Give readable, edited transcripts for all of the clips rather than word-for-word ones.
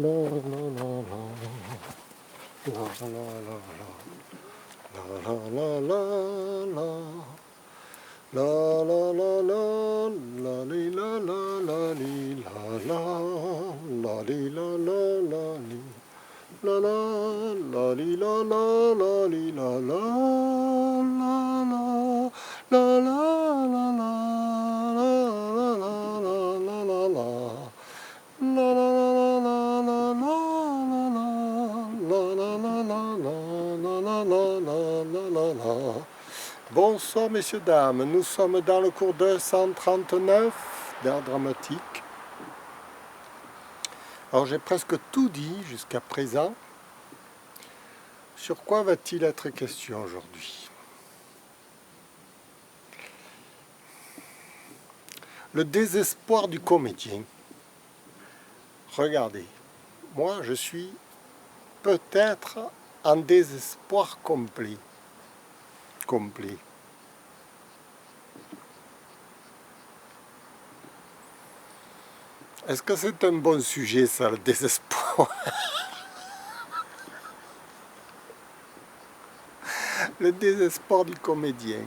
la la la la la la la la la la la la la li la la la li la la la li la la la li la la la li la la la li la la la la la la la la Bonsoir messieurs, dames, nous sommes dans le cours 239 d'art dramatique. Alors j'ai presque tout dit jusqu'à présent. Sur quoi va-t-il être question aujourd'hui? Le désespoir du comédien. Regardez, moi je suis peut-être en désespoir complet. Est-ce que c'est un bon sujet ça, le désespoir? Le désespoir du comédien.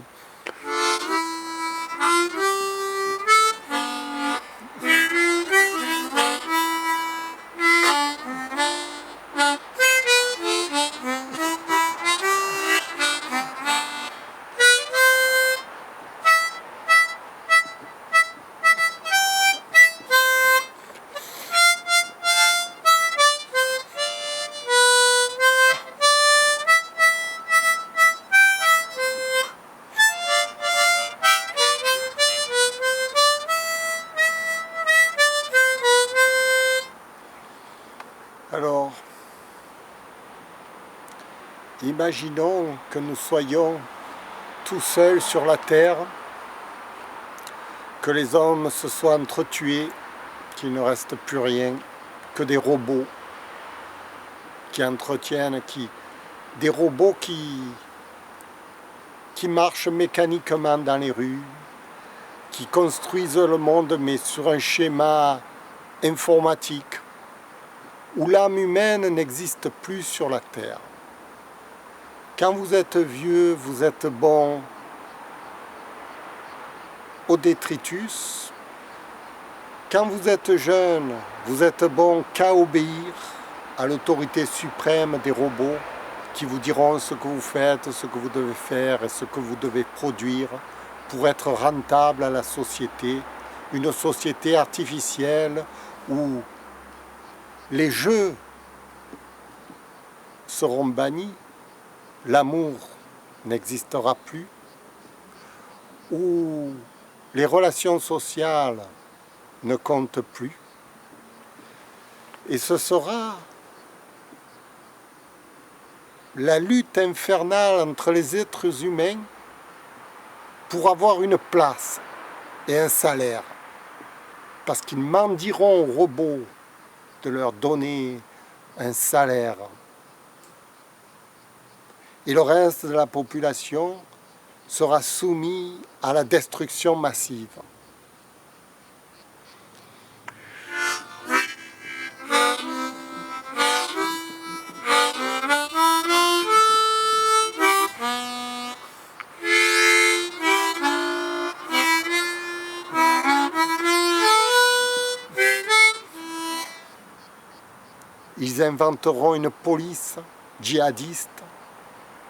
Alors, imaginons que nous soyons tout seuls sur la terre, que les hommes se soient entretués, qu'il ne reste plus rien, que des robots qui entretiennent, des robots qui marchent mécaniquement dans les rues, qui construisent le monde mais sur un schéma informatique, où l'âme humaine n'existe plus sur la terre. Quand vous êtes vieux, vous êtes bon au détritus. Quand vous êtes jeune, vous êtes bon qu'à obéir à l'autorité suprême des robots qui vous diront ce que vous faites, ce que vous devez faire et ce que vous devez produire pour être rentable à la société, une société artificielle où les jeux seront bannis, l'amour n'existera plus, où les relations sociales ne comptent plus. Et ce sera la lutte infernale entre les êtres humains pour avoir une place et un salaire. Parce qu'ils mendiront aux robots de leur donner un salaire. Et le reste de la population sera soumis à la destruction massive. Ils inventeront une police djihadiste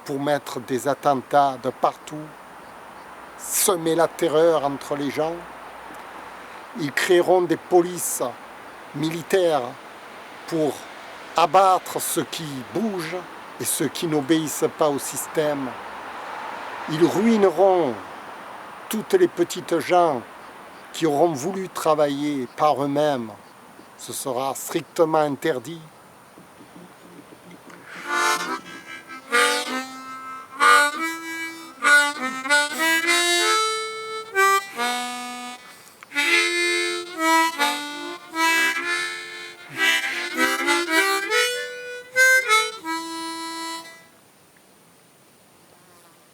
pour mettre des attentats de partout, semer la terreur entre les gens. Ils créeront des polices militaires pour abattre ceux qui bougent et ceux qui n'obéissent pas au système. Ils ruineront toutes les petites gens qui auront voulu travailler par eux-mêmes. Ce sera strictement interdit.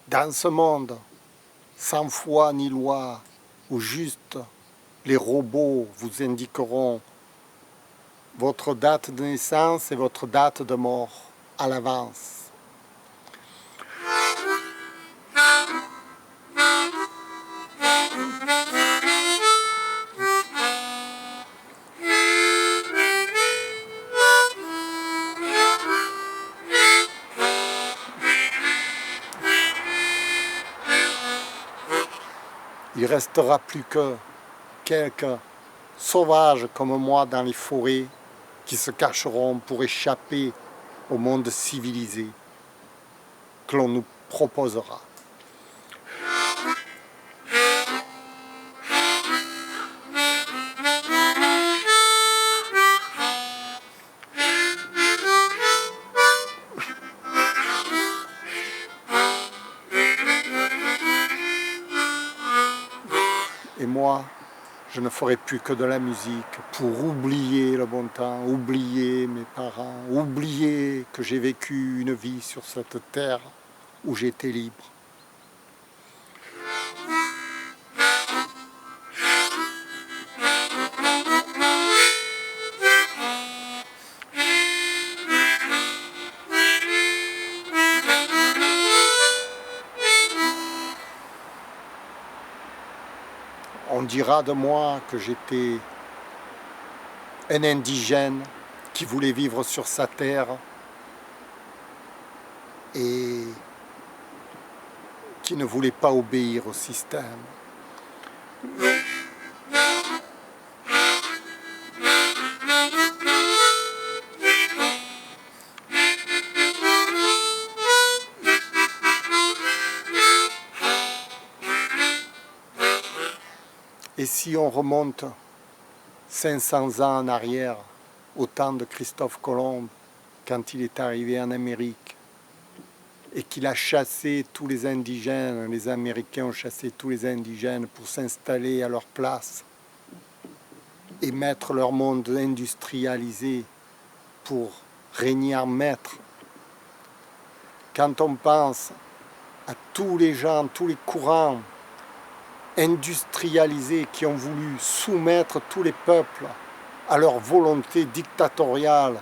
Dans ce monde, sans foi ni loi, où juste les robots vous indiqueront votre date de naissance et votre date de mort à l'avance. Il restera plus que quelques sauvages comme moi dans les forêts qui se cacheront pour échapper au monde civilisé que l'on nous proposera. Et moi, je ne ferai plus que de la musique pour oublier le bon temps, oublier mes parents, oublier que j'ai vécu une vie sur cette terre où j'étais libre. On dira de moi que j'étais un indigène qui voulait vivre sur sa terre et qui ne voulait pas obéir au système. Et si on remonte 500 ans en arrière, au temps de Christophe Colomb, quand il est arrivé en Amérique, et qu'il a chassé tous les indigènes, les Américains ont chassé tous les indigènes pour s'installer à leur place et mettre leur monde industrialisé pour régner en maître. Quand on pense à tous les gens, tous les courants industrialisés qui ont voulu soumettre tous les peuples à leur volonté dictatoriale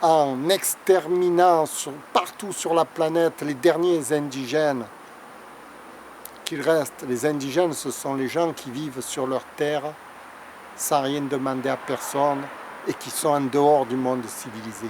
en exterminant partout sur la planète les derniers indigènes qu'il reste. Les indigènes, ce sont les gens qui vivent sur leur terre sans rien demander à personne et qui sont en dehors du monde civilisé.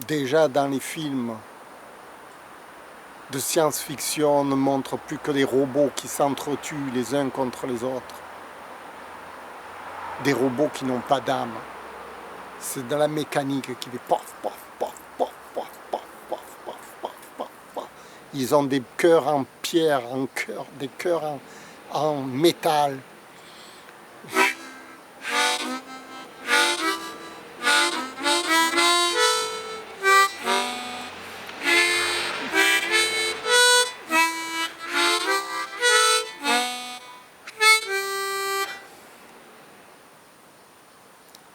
Déjà dans les films de science-fiction, on ne montre plus que des robots qui s'entretuent les uns contre les autres. Des robots qui n'ont pas d'âme. C'est de la mécanique qui fait pof, pof, pof, pof, pof, pof, pof, pof, pof, pof, pof. Ils ont des cœurs en pierre, des cœurs en métal.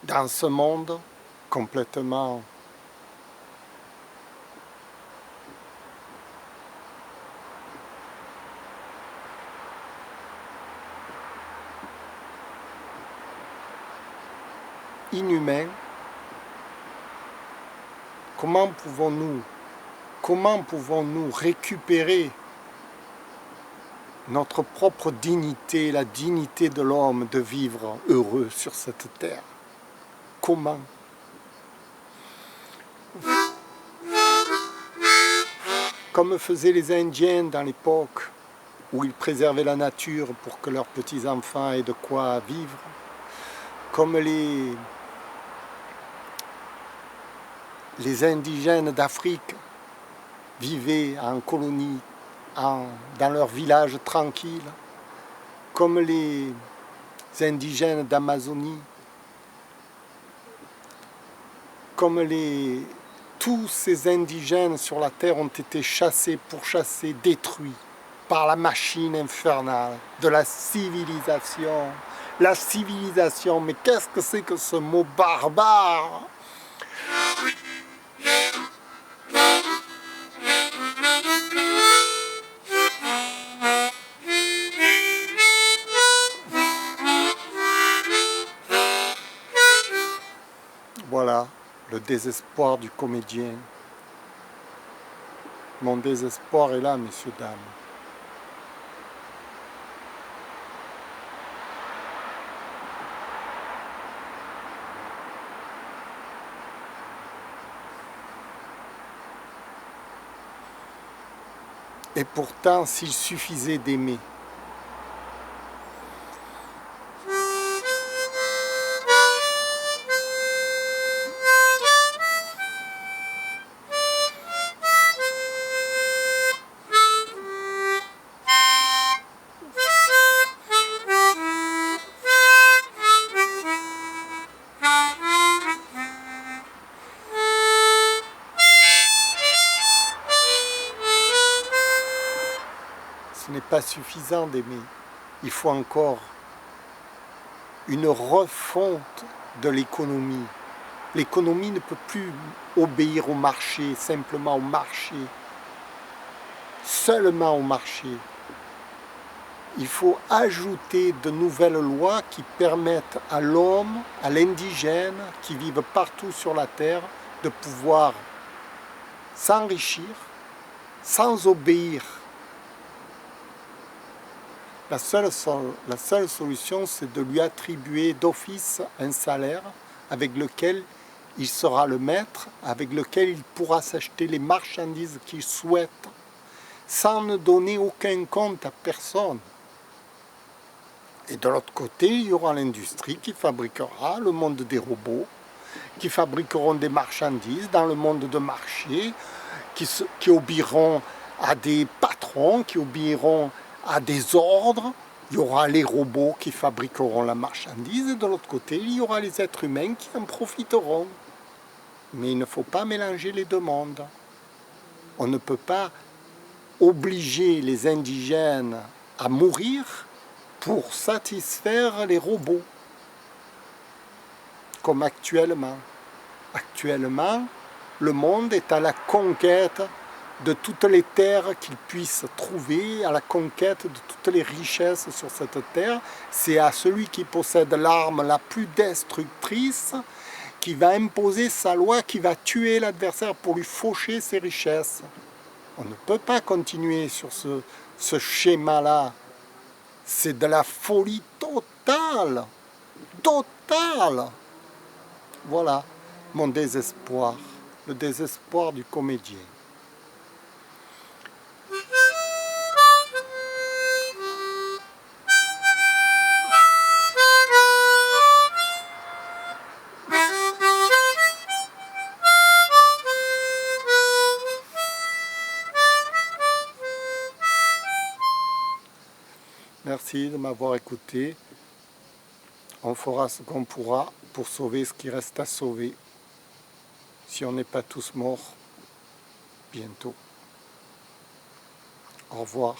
Dans ce monde complètement inhumain, comment pouvons-nous récupérer notre propre dignité, la dignité de l'homme de vivre heureux sur cette terre? Comment? Comme faisaient les Indiens dans l'époque où ils préservaient la nature pour que leurs petits-enfants aient de quoi vivre, comme les indigènes d'Afrique vivaient en colonie, dans leur village tranquille, comme les indigènes d'Amazonie, comme tous ces indigènes sur la terre ont été chassés, pourchassés, détruits par la machine infernale de la civilisation. La civilisation, mais qu'est-ce que c'est que ce mot barbare? Voilà, le désespoir du comédien. Mon désespoir est là, messieurs, dames. Et pourtant, s'il suffisait d'aimer, ce n'est pas suffisant d'aimer. Il faut encore une refonte de l'économie. L'économie ne peut plus obéir au marché, simplement au marché, seulement au marché. Il faut ajouter de nouvelles lois qui permettent à l'homme, à l'indigène, qui vivent partout sur la terre, de pouvoir s'enrichir sans obéir. La seule solution, c'est de lui attribuer d'office un salaire avec lequel il sera le maître, avec lequel il pourra s'acheter les marchandises qu'il souhaite, sans ne donner aucun compte à personne. Et de l'autre côté, il y aura l'industrie qui fabriquera le monde des robots, qui fabriqueront des marchandises dans le monde de marché, qui obéiront à des patrons, qui obéiront à des ordres. Il y aura les robots qui fabriqueront la marchandise, et de l'autre côté, il y aura les êtres humains qui en profiteront. Mais il ne faut pas mélanger les deux mondes. On ne peut pas obliger les indigènes à mourir pour satisfaire les robots, comme actuellement. Actuellement, le monde est à la conquête de toutes les terres qu'il puisse trouver, à la conquête de toutes les richesses sur cette terre. C'est à celui qui possède l'arme la plus destructrice qui va imposer sa loi, qui va tuer l'adversaire pour lui faucher ses richesses. On ne peut pas continuer sur ce schéma-là. C'est de la folie totale. Totale. Voilà mon désespoir. Le désespoir du comédien. Merci de m'avoir écouté. On fera ce qu'on pourra pour sauver ce qui reste à sauver. Si on n'est pas tous morts, bientôt. Au revoir.